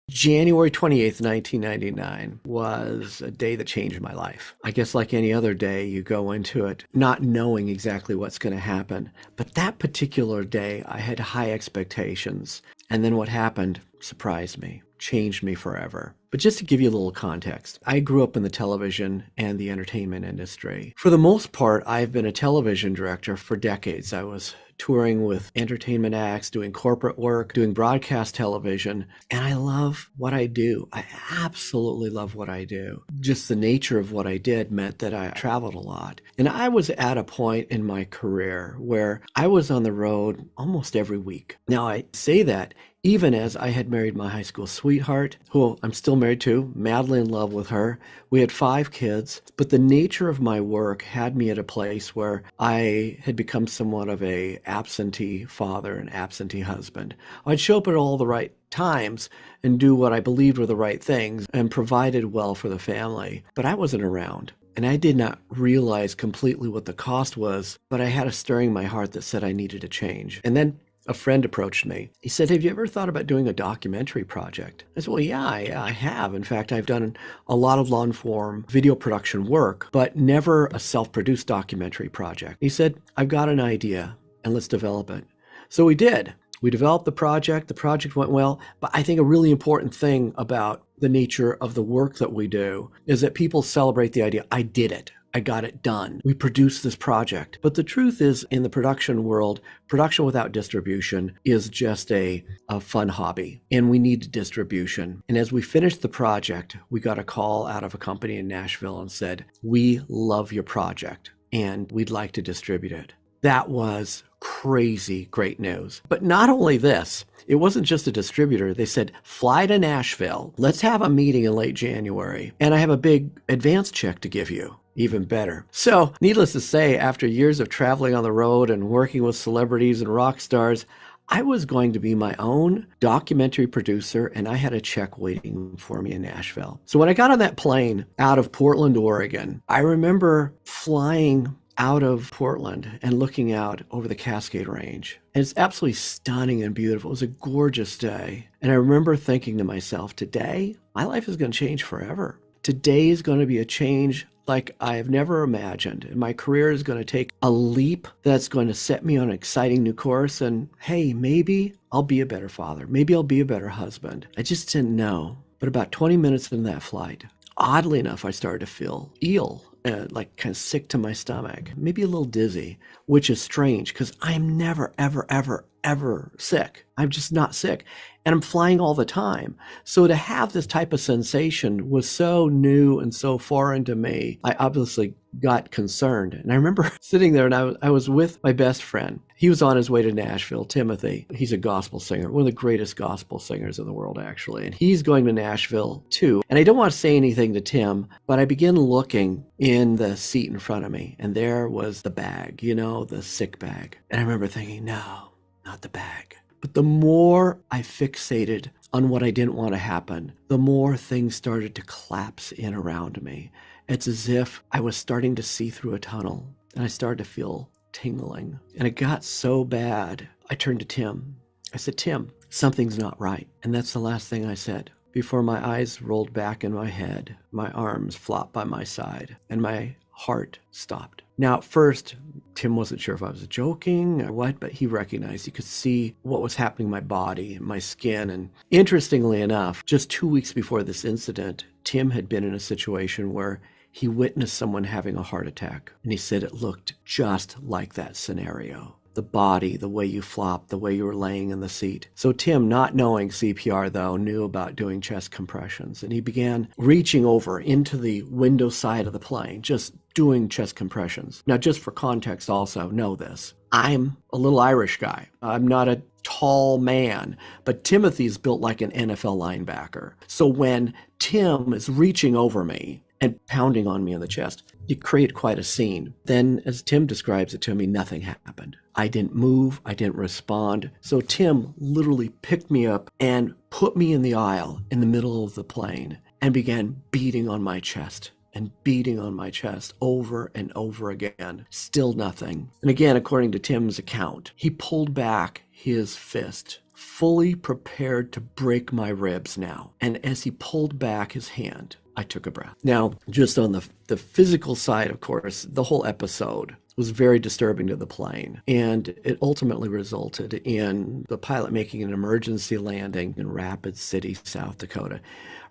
January 28th, 1999 was a day that changed my life. I guess like any other day, you go into it not knowing exactly what's going to happen. But that particular day, I had high expectations. And then what happened surprised me, changed me forever. But just to give you a little context, I grew up in the television and the entertainment industry. For the most part, I've been a television director for decades. I was touring with entertainment acts, doing corporate work, doing broadcast television, and I love what I do. I absolutely love what I do. Just the nature of what I did meant that I traveled a lot. And I was at a point in my career where I was on the road almost every week. Now, I say that even as I had married my high school sweetheart, who I'm still married to, madly in love with her. We had 5 kids, but the nature of my work had me at a place where I had become somewhat of a absentee father and absentee husband. I'd show up at all the right times and do what I believed were the right things and provided well for the family, but I wasn't around. And I did not realize completely what the cost was, but I had a stirring in my heart that said I needed to change. And then a friend approached me. He said, "Have you ever thought about doing a documentary project?" I said, "Well, yeah, I have. In fact, I've done a lot of long-form video production work, but never a self-produced documentary project." He said, "I've got an idea, and let's develop it." So we did. We developed the project. The project went well. But I think a really important thing about the nature of the work that we do is that people celebrate the idea, I did it. I got it done. We produced this project. But the truth is, in the production world, production without distribution is just a fun hobby, and we need distribution. And as we finished the project, we got a call out of a company in Nashville and said, "We love your project, and we'd like to distribute it." That was crazy great news. But not only this, it wasn't just a distributor. They said, "Fly to Nashville. Let's have a meeting in late January, and I have a big advance check to give you." Even better. So, needless to say, after years of traveling on the road and working with celebrities and rock stars, I was going to be my own documentary producer, and I had a check waiting for me in Nashville. So when I got on that plane out of Portland, Oregon, I remember flying out of Portland and looking out over the Cascade Range. And it's absolutely stunning and beautiful. It was a gorgeous day. And I remember thinking to myself, today, my life is going to change forever. Today is going to be a change like I've never imagined. And my career is going to take a leap that's going to set me on an exciting new course. And hey, maybe I'll be a better father. Maybe I'll be a better husband. I just didn't know. But about 20 minutes into that flight, oddly enough, I started to feel ill. Like kind of sick to my stomach, maybe a little dizzy, which is strange because I'm never, ever sick. I'm just not sick. And I'm flying all the time. So to have this type of sensation was so new and so foreign to me, I obviously got concerned. And I remember sitting there and I was with my best friend. He was on his way to Nashville, Timothy. He's a gospel singer, one of the greatest gospel singers in the world, actually. And he's going to Nashville too. And I don't want to say anything to Tim, but I began looking in the seat in front of me. And there was the bag, the sick bag. And I remember thinking, no, not the bag. But the more I fixated on what I didn't want to happen, the more things started to collapse in around me. It's as if I was starting to see through a tunnel, and I started to feel tingling. And it got so bad, I turned to Tim. I said, "Tim, something's not right." And that's the last thing I said. Before my eyes rolled back in my head, my arms flopped by my side, and my heart stopped. Now, at first, Tim wasn't sure if I was joking or what, but he recognized, he could see what was happening in my body and my skin. And interestingly enough, just 2 weeks before this incident, Tim had been in a situation where he witnessed someone having a heart attack. And he said it looked just like that scenario. The body, the way you flopped, the way you were laying in the seat. So Tim, not knowing CPR though, knew about doing chest compressions. And he began reaching over into the window side of the plane, just doing chest compressions. Now, just for context also, know this. I'm a little Irish guy. I'm not a tall man, but Timothy's built like an NFL linebacker. So when Tim is reaching over me and pounding on me in the chest, it created quite a scene. Then, as Tim describes it to me, nothing happened. I didn't move. I didn't respond. So Tim literally picked me up and put me in the aisle in the middle of the plane and began beating on my chest and beating on my chest over and over again. Still nothing. And again, according to Tim's account, he pulled back his fist fully prepared to break my ribs now. And as he pulled back his hand, I took a breath. Now, just on the physical side, of course, the whole episode was very disturbing to the plane. And it ultimately resulted in the pilot making an emergency landing in Rapid City, South Dakota.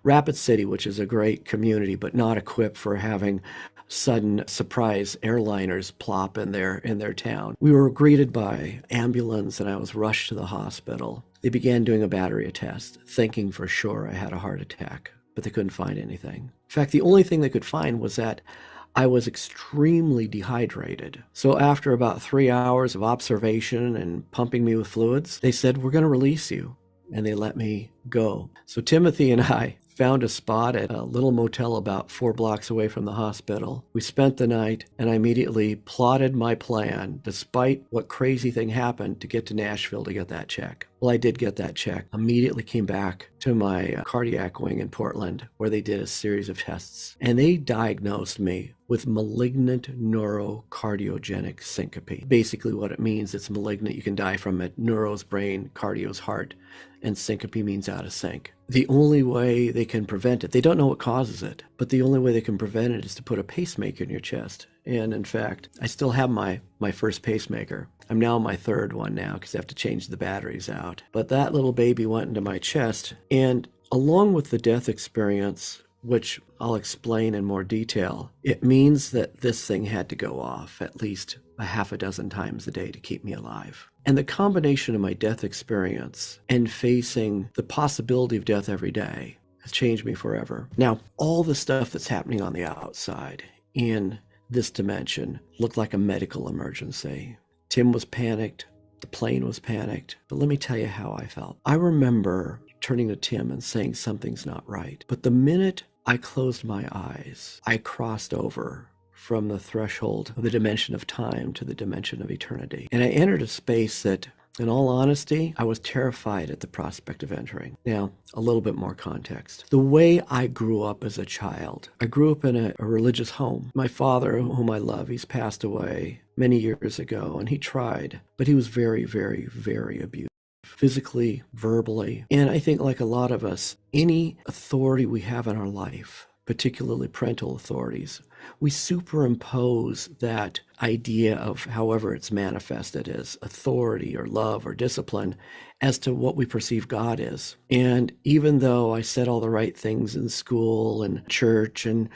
Rapid City, which is a great community, but not equipped for having sudden surprise airliners plop in their town. We were greeted by ambulance and I was rushed to the hospital. They began doing a battery test, thinking for sure I had a heart attack, but they couldn't find anything. In fact, the only thing they could find was that I was extremely dehydrated. So after about 3 hours of observation and pumping me with fluids, they said, we're going to release you. And they let me go. So Timothy and I found a spot at a little motel about 4 blocks away from the hospital. We spent the night, and I immediately plotted my plan, despite what crazy thing happened, to get to Nashville to get that check. Well, I did get that check. Immediately came back to my cardiac wing in Portland, where they did a series of tests. And they diagnosed me with malignant neurocardiogenic syncope. Basically what it means, it's malignant. You can die from it. Neuro's brain, cardio's heart, and syncope means out of sync. The only way they can prevent it, they don't know what causes it, but the only way they can prevent it is to put a pacemaker in your chest. And in fact, I still have my first pacemaker. I'm now on my 3rd one now because I have to change the batteries out. But that little baby went into my chest, and along with the death experience, which I'll explain in more detail, it means that this thing had to go off at least a half a dozen times a day to keep me alive. And the combination of my death experience and facing the possibility of death every day has changed me forever. Now, all the stuff that's happening on the outside in this dimension looked like a medical emergency. Tim was panicked. The plane was panicked. But let me tell you how I felt. I remember turning to Tim and saying something's not right. But the minute I closed my eyes, I crossed over from the threshold of the dimension of time to the dimension of eternity. And I entered a space that, in all honesty, I was terrified at the prospect of entering. Now, a little bit more context. The way I grew up as a child, I grew up in a religious home. My father, whom I love, he's passed away many years ago, and he tried, but he was very, very, very abusive. Physically, verbally. And I think like a lot of us, any authority we have in our life, particularly parental authorities, we superimpose that idea of however it's manifested as authority or love or discipline as to what we perceive God is. And even though I said all the right things in school and church and,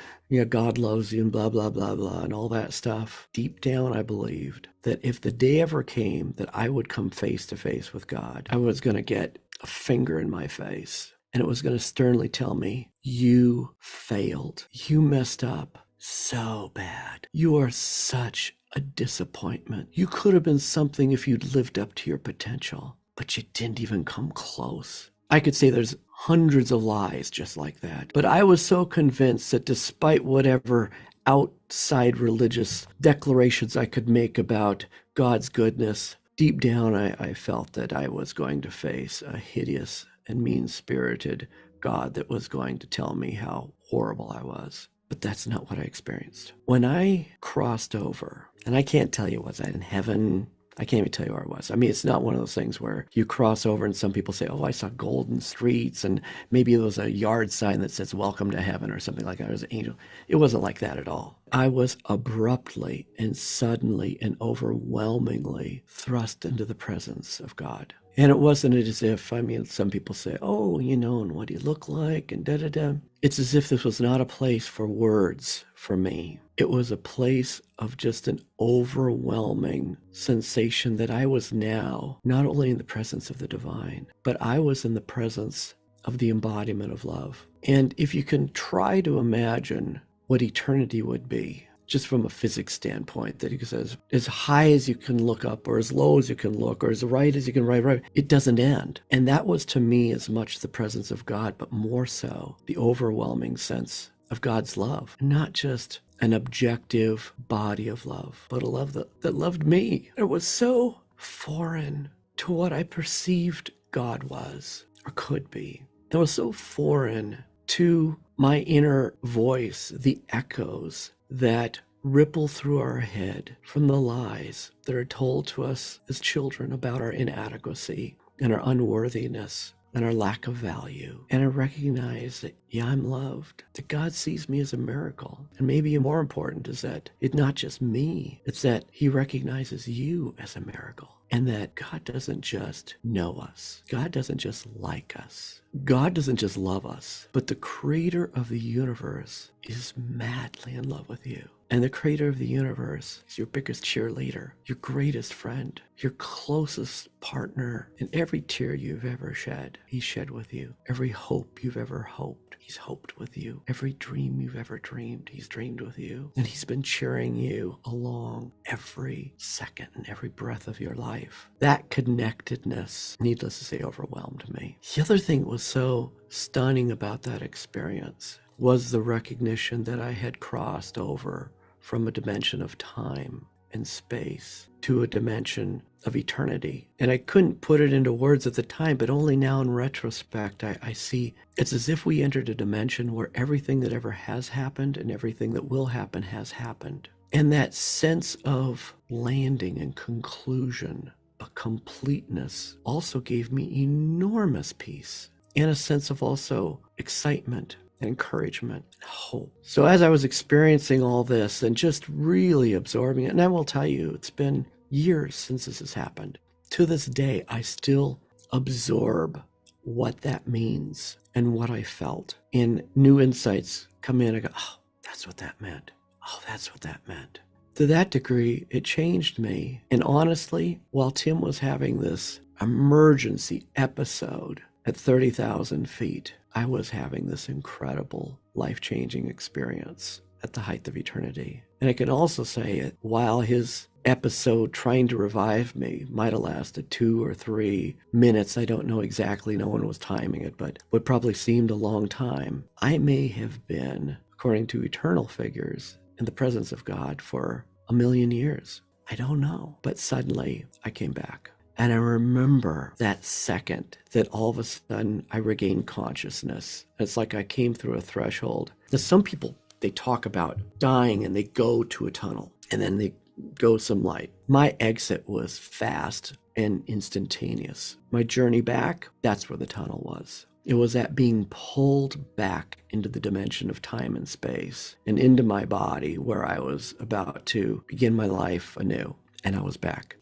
God loves you and blah, blah, blah, blah, and all that stuff, deep down I believed that if the day ever came that I would come face to face with God, I was going to get a finger in my face. And it was going to sternly tell me, you failed. You messed up so bad. You are such a disappointment. You could have been something if you'd lived up to your potential, but you didn't even come close. I could say there's hundreds of lies just like that. But I was so convinced that despite whatever outside religious declarations I could make about God's goodness, deep down I felt that I was going to face a hideous and mean-spirited God that was going to tell me how horrible I was. But that's not what I experienced. When I crossed over, and I can't tell you, was I in heaven? I can't even tell you where I was. I mean, it's not one of those things where you cross over and some people say, oh, I saw golden streets, and maybe there was a yard sign that says, welcome to heaven, or something like that. It was an angel. It wasn't like that at all. I was abruptly and suddenly and overwhelmingly thrust into the presence of God. And it wasn't as if, some people say, oh, and what do you look like, and da-da-da. It's as if this was not a place for words for me. It was a place of just an overwhelming sensation that I was now not only in the presence of the divine, but I was in the presence of the embodiment of love. And if you can try to imagine what eternity would be, just from a physics standpoint, that he says, as high as you can look up, or as low as you can look, or as right as you can right, it doesn't end. And that was to me as much the presence of God, but more so the overwhelming sense of God's love. Not just an objective body of love, but a love that loved me. It was so foreign to what I perceived God was, or could be. It was so foreign to my inner voice, the echoes that ripple through our head from the lies that are told to us as children about our inadequacy and our unworthiness and our lack of value. And I recognize that, yeah, I'm loved, that God sees me as a miracle. And maybe more important is that it's not just me, it's that he recognizes you as a miracle. And that God doesn't just know us. God doesn't just like us. God doesn't just love us, but the creator of the universe is madly in love with you. And the creator of the universe is your biggest cheerleader, your greatest friend, your closest partner. And every tear you've ever shed, he shed with you. Every hope you've ever hoped, he's hoped with you. Every dream you've ever dreamed, he's dreamed with you. And he's been cheering you along every second and every breath of your life. That connectedness, needless to say, overwhelmed me. The other thing that was so stunning about that experience was the recognition that I had crossed over from a dimension of time and space to a dimension of eternity. And I couldn't put it into words at the time, but only now in retrospect, I see it's as if we entered a dimension where everything that ever has happened and everything that will happen has happened. And that sense of landing and conclusion, a completeness, also gave me enormous peace and a sense of also excitement, encouragement, hope. So as I was experiencing all this and just really absorbing it, and I will tell you, it's been years since this has happened. To this day, I still absorb what that means and what I felt. And new insights come in. I go, oh, that's what that meant. Oh, that's what that meant. To that degree, it changed me. And honestly, while Tim was having this emergency episode at 30,000 feet, I was having this incredible life-changing experience at the height of eternity. And I can also say that while his episode trying to revive me might have lasted 2 or 3 minutes, I don't know exactly, no one was timing it, but what probably seemed a long time, I may have been, according to eternal figures, in the presence of God for 1,000,000 years. I don't know, but suddenly I came back. And I remember that second that all of a sudden I regained consciousness. It's like I came through a threshold. Now, some people, they talk about dying and they go to a tunnel and then they go some light. My exit was fast and instantaneous. My journey back, that's where the tunnel was. It was that being pulled back into the dimension of time and space and into my body where I was about to begin my life anew. And I was back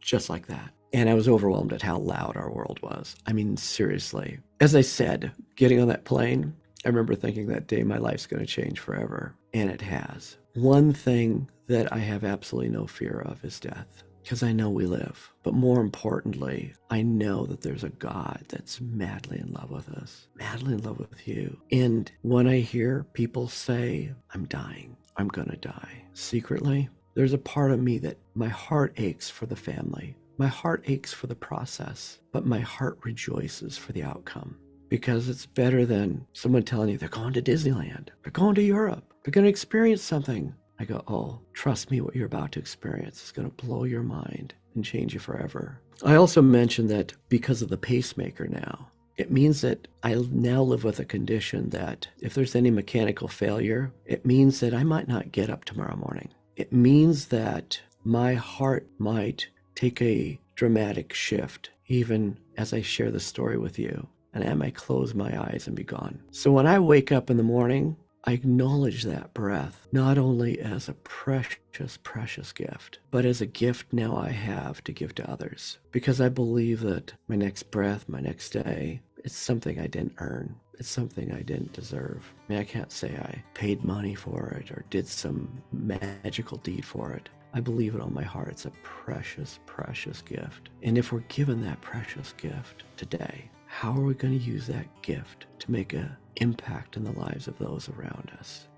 just like that. And I was overwhelmed at how loud our world was. I mean, seriously. As I said, getting on that plane, I remember thinking that day my life's going to change forever. And it has. One thing that I have absolutely no fear of is death, because I know we live. But more importantly, I know that there's a God that's madly in love with us, madly in love with you. And when I hear people say, I'm dying, I'm going to die, secretly, there's a part of me that my heart aches for the family. My heart aches for the process, but my heart rejoices for the outcome, because it's better than someone telling you they're going to Disneyland, they're going to Europe, they're going to experience something. I go, oh, trust me, what you're about to experience is going to blow your mind and change you forever. I also mentioned that because of the pacemaker now, it means that I now live with a condition that if there's any mechanical failure, it means that I might not get up tomorrow morning. It means that my heart might take a dramatic shift, even as I share the story with you, and I might close my eyes and be gone. So when I wake up in the morning, I acknowledge that breath, not only as a precious, precious gift, but as a gift now I have to give to others. Because I believe that my next breath, my next day, it's something I didn't earn. It's something I didn't deserve. I mean, I can't say I paid money for it or did some magical deed for it. I believe it on my heart. It's a precious, precious gift. And if we're given that precious gift today, how are we going to use that gift to make an impact in the lives of those around us?